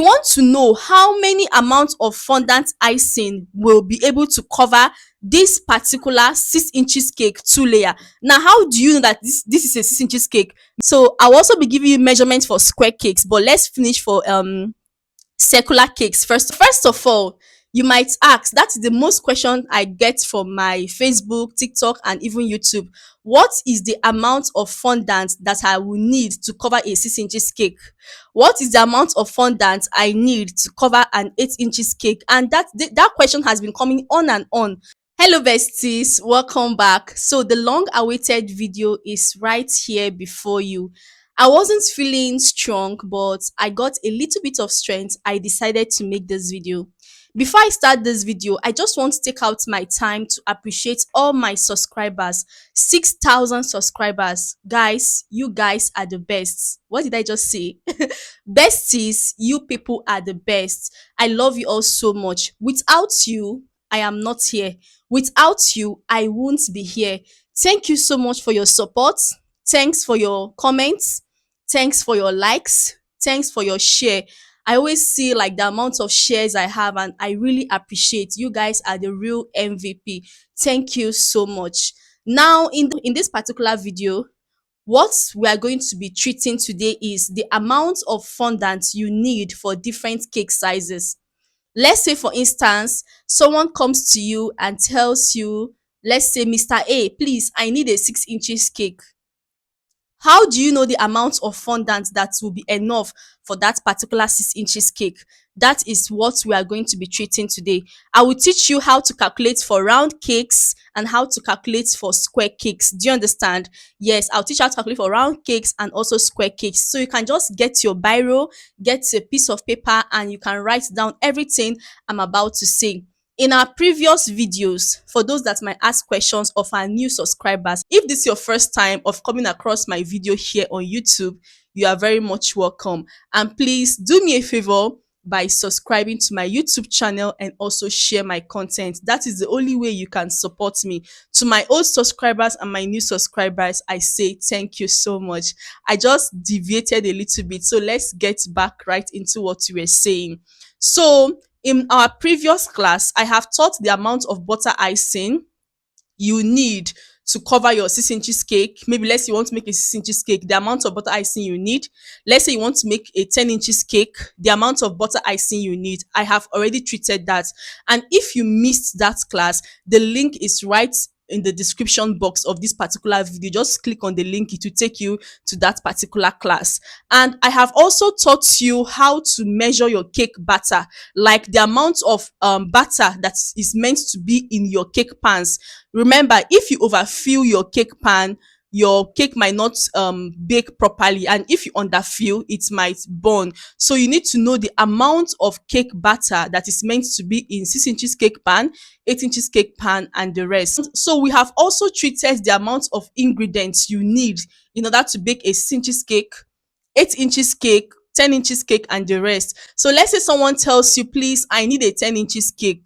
want to know how many amounts of fondant icing will be able to cover this particular 6 inches cake 2 layer. Now, how do you know that this is a 6 inches cake? So I'll also be giving you measurements for square cakes, but let's finish for circular cakes first of all. You might ask, that's the most question I get from my Facebook, TikTok, and even YouTube. What is the amount of fondant that I will need to cover a 6 inches cake? What is the amount of fondant I need to cover an 8 inches cake? And that question has been coming on and on. Hello besties, welcome back. So the long awaited video is right here before you. I wasn't feeling strong, but I got a little bit of strength. I decided to make this video. Before I start this video, I just want to take out my time to appreciate all my subscribers. 6,000 subscribers. Guys, you guys are the best. What did I just say? Besties, you people are the best. I love you all so much. Without you, I am not here. Without you, I won't be here. Thank you so much for your support. Thanks for your comments. Thanks for your likes. Thanks for your share. I always see like the amount of shares I have, and I really appreciate. You guys are the real MVP. Thank you so much. Now, in this particular video, what we are going to be treating today is the amount of fondant you need for different cake sizes. Let's say, for instance, someone comes to you and tells you, let's say, Mr. A, please, I need a 6 inches cake. How do you know the amount of fondant that will be enough for that particular 6 inches cake? That is what we are going to be treating today. I will teach you how to calculate for round cakes and how to calculate for square cakes. Do you understand? Yes, I'll teach you how to calculate for round cakes and also square cakes. So you can just get your biro, get a piece of paper, and you can write down everything I'm about to say. In our previous videos, for those that might ask questions of our new subscribers, if this is your first time of coming across my video here on YouTube, you are very much welcome. And please do me a favor by subscribing to my YouTube channel and also share my content. That is the only way you can support me. To my old subscribers and my new subscribers, I say thank you so much. I just deviated a little bit, so let's get back right into what we were saying. So, in our previous class, I have taught the amount of butter icing you need to cover your 6 inches cake. Maybe let's say you want to make a 6 inches cake, the amount of butter icing you need. Let's say you want to make a 10 inches cake, the amount of butter icing you need. I have already treated that. And if you missed that class, the link is right in the description box of this particular video. Just click on the link, it will take you to that particular class. And I have also taught you how to measure your cake batter, like the amount of batter that is meant to be in your cake pans. Remember, if you overfill your cake pan, your cake might not bake properly, and if you underfill, it might burn. So you need to know the amount of cake batter that is meant to be in 6 inches cake pan, 8 inches cake pan, and the rest. So we have also treated the amount of ingredients you need in order to bake a 6 inches cake, 8 inches cake, 10 inches cake, and the rest. So let's say someone tells you, please, I need a 10 inches cake.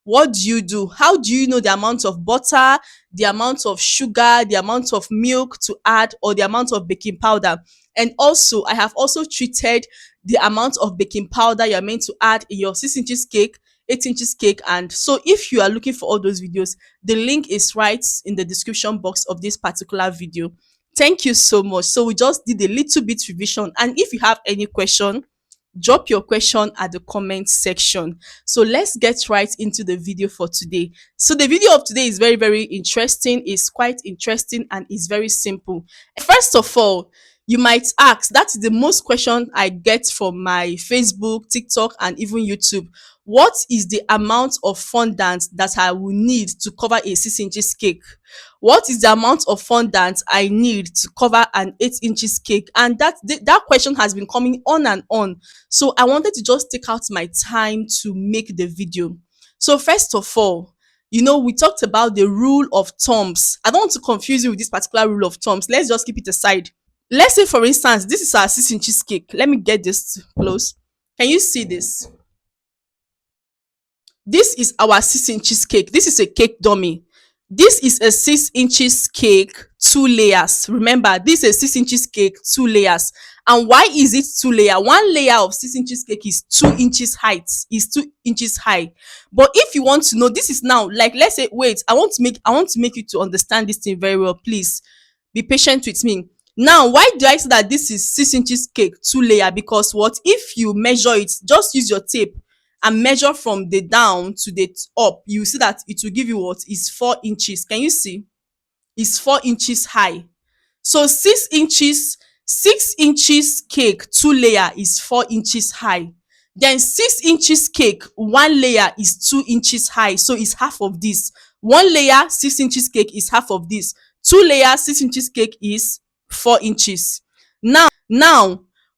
What do? How do you know the amount of butter, the amount of sugar, the amount of milk to add, or the amount of baking powder? And also, I have also treated the amount of baking powder you're meant to add in your 6 inches cake, 8 inches cake. And so if you are looking for all those videos, the link is right in the description box of this particular video. Thank you so much. So we just did a little bit revision. And if you have any question, drop your question at the comment section. So let's get right into the video for today. So the video of today is very, very interesting. It's quite interesting and it's very simple. First of all, you might ask, that's the most question I get from my Facebook, TikTok, and even YouTube. What is the amount of fondant that I will need to cover a 6 inches cake? What is the amount of fondant I need to cover an 8 inches cake? And that question has been coming on and on. So I wanted to just take out my time to make the video. So first of all, we talked about the rule of thumbs. I don't want to confuse you with this particular rule of thumbs. Let's just keep it aside. Let's say, for instance, this is our 6 inches cake. Let me get this close. Can you see this? This is our 6 inches cake. This is a cake dummy. This is a 6 inches cake, 2 layers. Remember, this is a 6 inches cake, 2 layers. And why is it two layer? One layer of 6 inches cake is 2 inches height, is 2 inches high. But if you want to know, this is now like, let's say, wait, I want to make you to understand this thing very well. Please be patient with me. Now, why do I say that this is 6 inches cake two layer? Because what if you measure it, just use your tape and measure from the down to the up, you see that it will give you what is 4 inches. Can you see? Is 4 inches high. So 6 inches, 6 inches cake two layer is 4 inches high. Then 6 inches cake one layer is 2 inches high. So it's half of this. One layer 6 inches cake is half of this. Two layer 6 inches cake is 4 inches. Now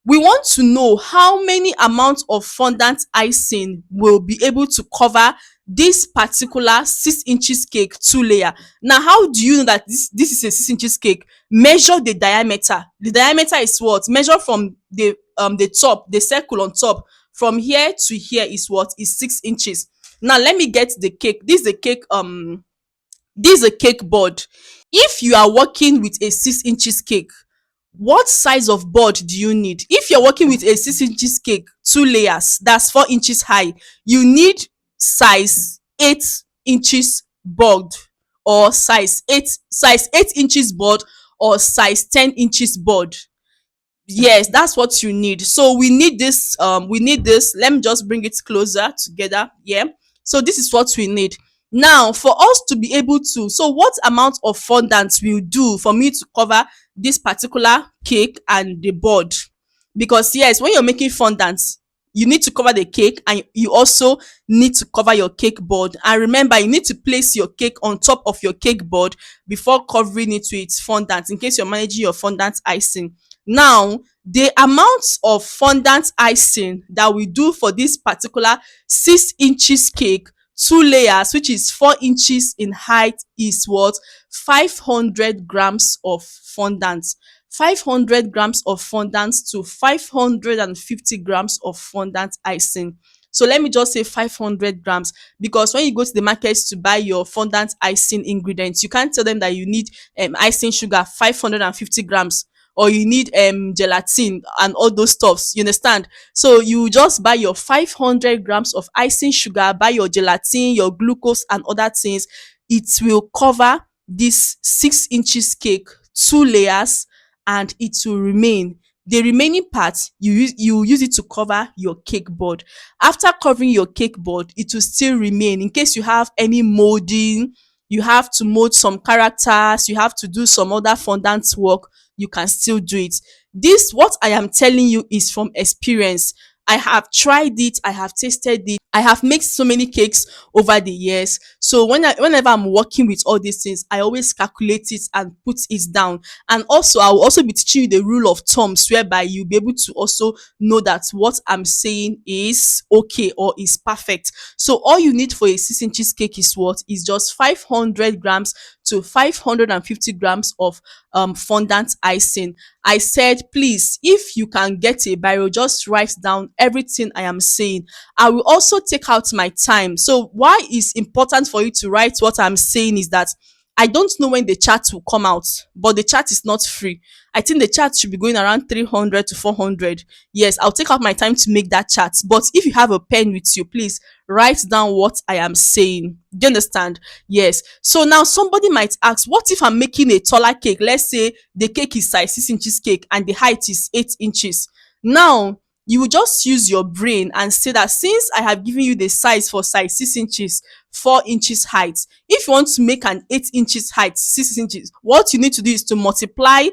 we want to know how many amount of fondant icing will be able to cover this particular 6 inches cake two layer. Now, how do you know that this is a 6 inches cake? Measure the diameter. The diameter is what? Measure from the top, the circle on top, from here to here is what? Is 6 inches. Now let me get the cake. This is a cake board. If you are working with a 6 inches cake, what size of board do you need? If you're working with a 6 inches cake two layers, that's 4 inches high, you need size 8 inches board, or size 8 inches board, or size 10 inches board. Yes, that's what you need. So we need this. Let me just bring it closer together. Yeah, so this is what we need. Now, for us to be able to, so what amount of fondant will do for me to cover this particular cake and the board? Because yes, when you're making fondant, you need to cover the cake, and you also need to cover your cake board. And remember, you need to place your cake on top of your cake board before covering it with fondant, in case you're managing your fondant icing. Now, the amount of fondant icing that we do for this particular 6 inches cake two layers, which is 4 inches in height, is what? 500 grams of fondant. 500 grams of fondant to 550 grams of fondant icing. So let me just say 500 grams, because when you go to the market to buy your fondant icing ingredients, you can't tell them that you need icing sugar 550 grams, or you need gelatin and all those stuffs. You understand? So you just buy your 500 grams of icing sugar, buy your gelatin, your glucose and other things. It will cover this 6 inches cake two layers, and it will remain. The remaining part, you use it to cover your cake board. After covering your cake board, it will still remain. In case you have any molding, you have to mold some characters, you have to do some other fondant work, you can still do it. This, what I am telling you, is from experience. I have tried it, I have tasted it, I have made so many cakes over the years. So whenever I'm working with all these things, I always calculate it and put it down. And also, I will also be teaching you the rule of thumbs, whereby you'll be able to also know that what I'm saying is okay or is perfect. So all you need for a 6 inches cake is what? Is just 500 grams to 550 grams of fondant icing. I said, please, if you can get a biro, just write down everything I am saying. I will also take out my time. So why it's important for you to write what I'm saying is that I don't know when the chat will come out, but the chat is not free. I think the chat should be going around 300 to 400. Yes, I'll take out my time to make that chat. But if you have a pen with you, please write down what I am saying. Do you understand? Yes. So now somebody might ask, what if I'm making a taller cake? Let's say the cake is size 6 inches cake and the height is 8 inches. Now, you will just use your brain and say that since I have given you the size for size 6 inches, 4 inches height, if you want to make an 8 inches height, 6 inches, what you need to do is to multiply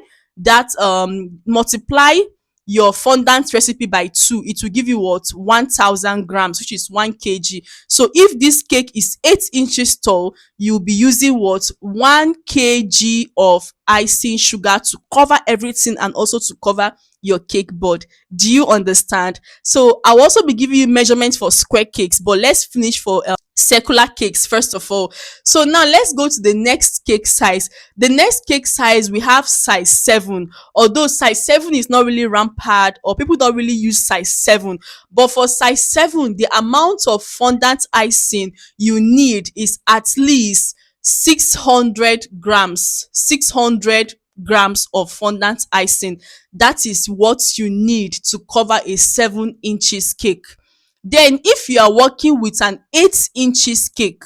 multiply your fondant recipe by 2. It will give you what? 1000 grams, which is 1 kg. So if this cake is 8 inches tall, you'll be using what? 1 kg of icing sugar to cover everything, and also to cover your cake board. Do you understand? So I'll also be giving you measurements for square cakes, but let's finish for circular cakes first of all. So now let's go to the next cake size. The next cake size, we have size 7. Although size 7 is not really rampant, or people don't really use size 7, but for size 7, the amount of fondant icing you need is at least 600 grams. 600 grams of fondant icing. That is what you need to cover a 7 inches cake. Then if you are working with an 8 inches cake,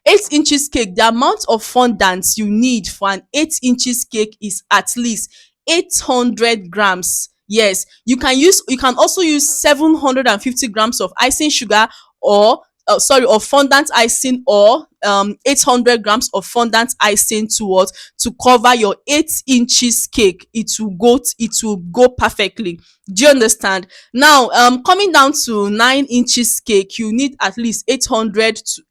8 inches cake, the amount of fondant you need for an 8 inches cake is at least 800 grams. Yes, you can also use 750 grams of icing sugar, or of fondant icing, or 800 grams of fondant icing to what, to cover your 8 inches cake. It will go perfectly. Do you understand? Now, coming down to 9 inches cake, you need at least 800 to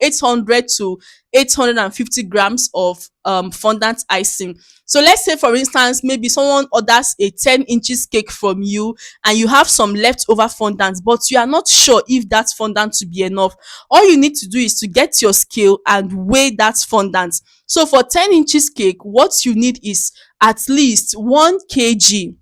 850 grams of fondant icing. So let's say, for instance, maybe someone orders a 10 inches cake from you, and you have some leftover fondant, but you are not sure if that fondant will be enough. All you need to do is to get your scale and weigh that fondant. So for 10 inches cake, what you need is at least 1 kg.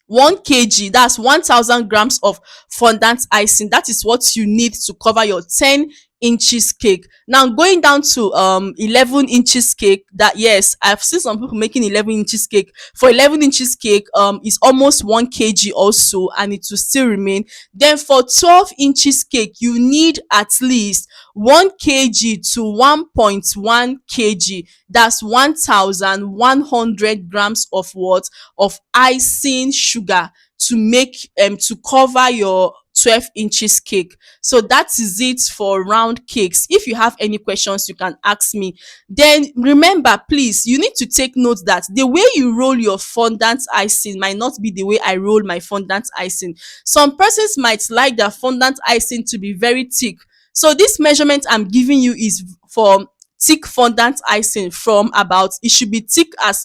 1 kg, that's 1000 grams of fondant icing. That is what you need to cover your 10 inches cake. Now, going down to 11 inches cake, that, yes, I've seen some people making 11 inches cake. For 11 inches cake, is almost 1 kg also, and it will still remain. Then for 12 inches cake, you need at least 1 kg to 1.1 kg. That's 1100 grams of what, of icing sugar, to make to cover your 12 inches cake. So that is it for round cakes. If you have any questions, you can ask me. Then remember, please, you need to take note that the way you roll your fondant icing might not be the way I roll my fondant icing. Some persons might like their fondant icing to be very thick. So this measurement I'm giving you is for thick fondant icing. From about, it should be thick as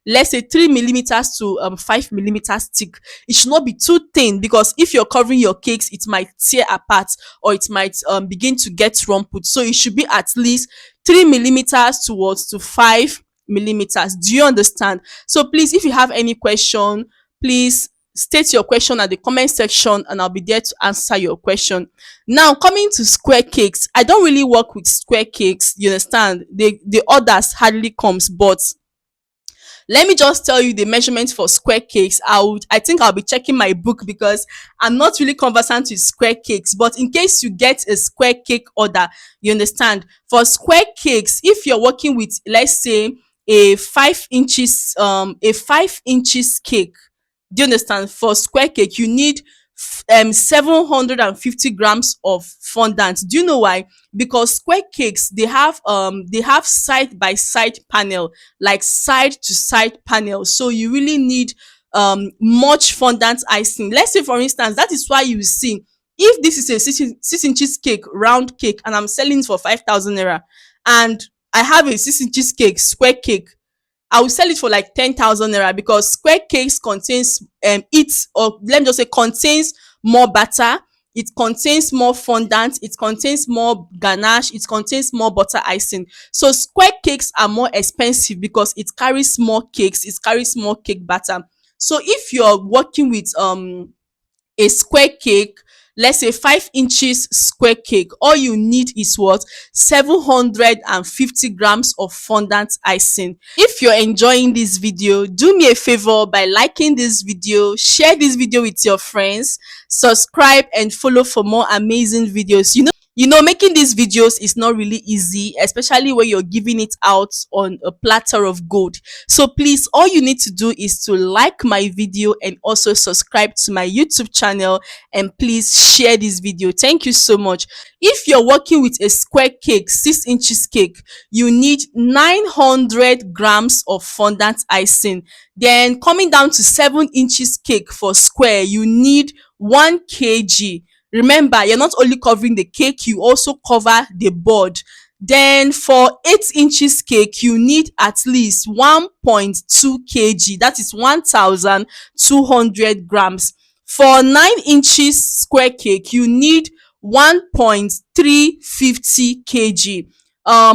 let's say 3 millimeters to 5 millimeters thick. It should not be too thin, because if you're covering your cakes, it might tear apart, or it might begin to get rumpled. So it should be at least 3 millimeters towards to 5 millimeters. Do you understand? So please, if you have any question, please state your question at the comment section, and I'll be there to answer your question. Now, coming to square cakes, I don't really work with square cakes. You understand? The orders hardly comes, but let me just tell you the measurements for square cakes. I think I'll be checking my book, because I'm not really conversant with square cakes. But in case you get a square cake order, you understand, for square cakes, if you're working with, let's say, a 5 inches cake, do you understand? For square cake, you need 750 grams of fondant. Do you know why? Because square cakes, they have side by side panel, like side to side panel. So you really need much fondant icing. Let's say, for instance, that is why you see, if this is a 6 inches cake, round cake, and I'm selling it for 5,000 naira, and I have a 6 inches cake, square cake, I will sell it for like 10,000 naira, because square cakes contains or let me just say, contains more butter, it contains more fondant, it contains more ganache, it contains more butter icing. So square cakes are more expensive, because it carries more cakes, it carries more cake batter. So if you're working with a square cake, let's say 5 inches square cake, all you need is what, 750 grams of fondant icing. If you're enjoying this video, do me a favor by liking this video, share this video with your friends, subscribe and follow for more amazing videos. Making these videos is not really easy, especially when you're giving it out on a platter of gold. So please, all you need to do is to like my video and also subscribe to my YouTube channel, and please share this video. Thank you so much. If you're working with a square cake, 6 inches cake, you need 900 grams of fondant icing. Then coming down to 7 inches cake for square, you need 1 kg. Remember, you're not only covering the cake, you also cover the board. Then for 8 inches cake, you need at least 1.2 kg. That is 1200 grams. For 9 inches square cake, you need 1.350 kg.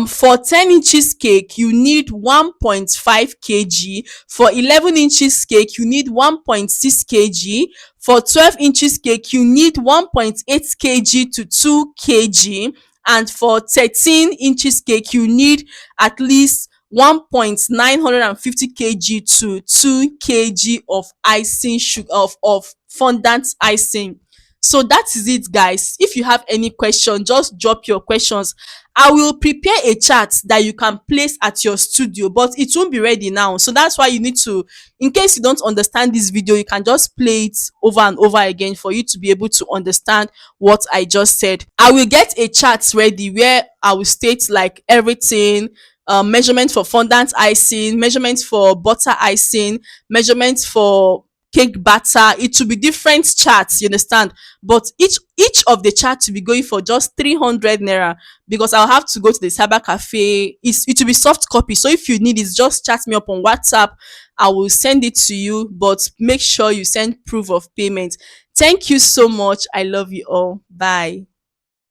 For 10 inches cake, you need 1.5 kg. For 11 inches cake, you need 1.6 kg. For 12 inches cake, you need 1.8 kg to 2 kg. And for 13 inches cake, you need at least 1.950 kg to 2 kg of icing sugar of fondant icing. So that is it, guys. If you have any question, just drop your questions. I will prepare a chart that you can place at your studio, but it won't be ready now. So that's why you need to, in case you don't understand this video, you can just play it over and over again for you to be able to understand what I just said. I will get a chart ready where I will state like everything, measurement for fondant icing, measurement for butter icing, measurement for cake batter. It will be different charts, you understand? But each of the charts will be going for just 300 naira, because I'll have to go to the cyber cafe. It will be soft copy, so if you need it, just chat me up on WhatsApp. I will send it to you, but make sure you send proof of payment. Thank you so much. I love you all. Bye.